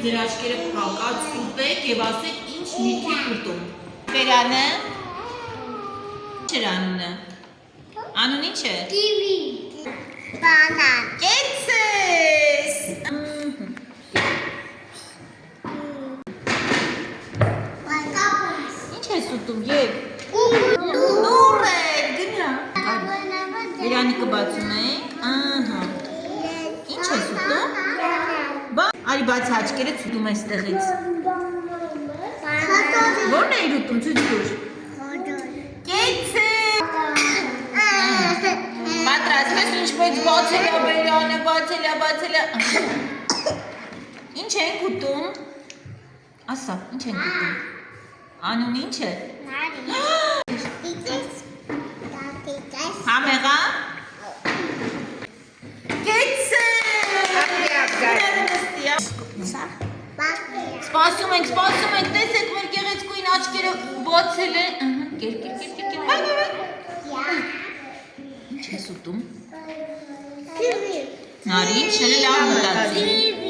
ձեր աչքերը փակած ուտեք եւ ասեք ինչ միտք եք ուտում։ Վերանը ինչ էր անունը։ Անուն ինչ է։ Կիվի։ Բանան։ Կեցես։ Ինչ ես ուտում եւ։ Նուռ է, գնա։ Վերանի կբացում ենք։ Ահա։ Ինչ ես ուտում։ Արի բաց աչքերը ցուտում այստեղից։ Ո՞րն է ուտում ցույց տուր։ Կեցե։ Պատրաստ ես ինչպես բացել է բերանը, բացել է։ Ինչ ենք ուտում։ Ասա, ինչ ենք ուտում։ Անուն ինչ է։ Համեղա։ Կեցե։ Սպասում ենք, տեսեք մեր գեղեցկույն աչքերը բացել է։ Կեր։ Ինչ ես ուտում։ Նարի, ինչ էլ լավ մտածի։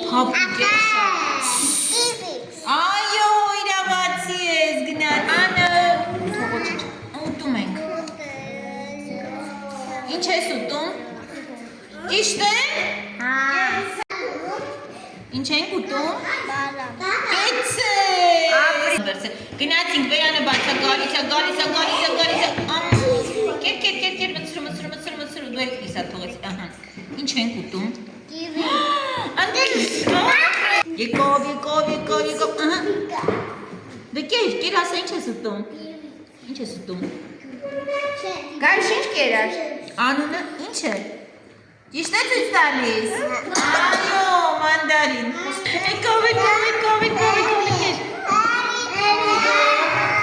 Փափուկ է։ Այո, իրավացի ես, գնաց։ Անը։ Թողոչիչ, ուտում ենք։ Ինչ ես ուտում։ Ճիշտ է։ Ինչ ենք ուտում։ Կեցե։ Գնացինք, վերանը բացա, գալիս է։ Կեր, մցրու, դու եք իսա թողեցի, ահա։ Ինչ ենք ուտում։ Եկով, ահա։ Դե կեր, ասա ինչ ես ուտում։ Ինչ ես ուտում։ Գարշ ինչ կերար։ Անունը ինչ է։ Ճիշտ է ցույց տալիս։ Այո, մանդարին։ Եկով։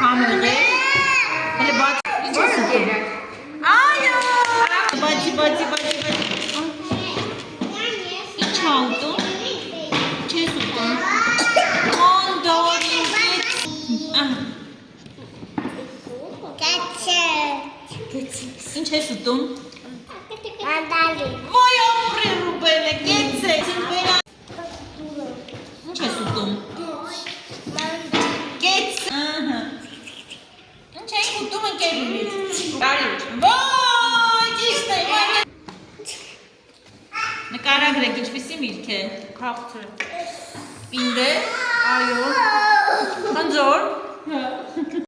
Համեղ է։ Հələ բաց։ Ինչ ես ուտում։ Այո։ Բացի։ Ինչ ա ուտում։ Ինչ ես ուտում։ Մանդարին։ Ինչ ես ուտում։ Մանդալին։ Ոյ ապրի ռուբելը, կեցեց, ինչ ես ուտում։ Կեց, ահա։ Ինչ ենք ուտում ընկերուլից։ Կարիչ, ոյ, ճիշտ է, նկարագրեք ինչպիսի միրք է։ Քաղցը։ Պինդ է, այո, խնձոր։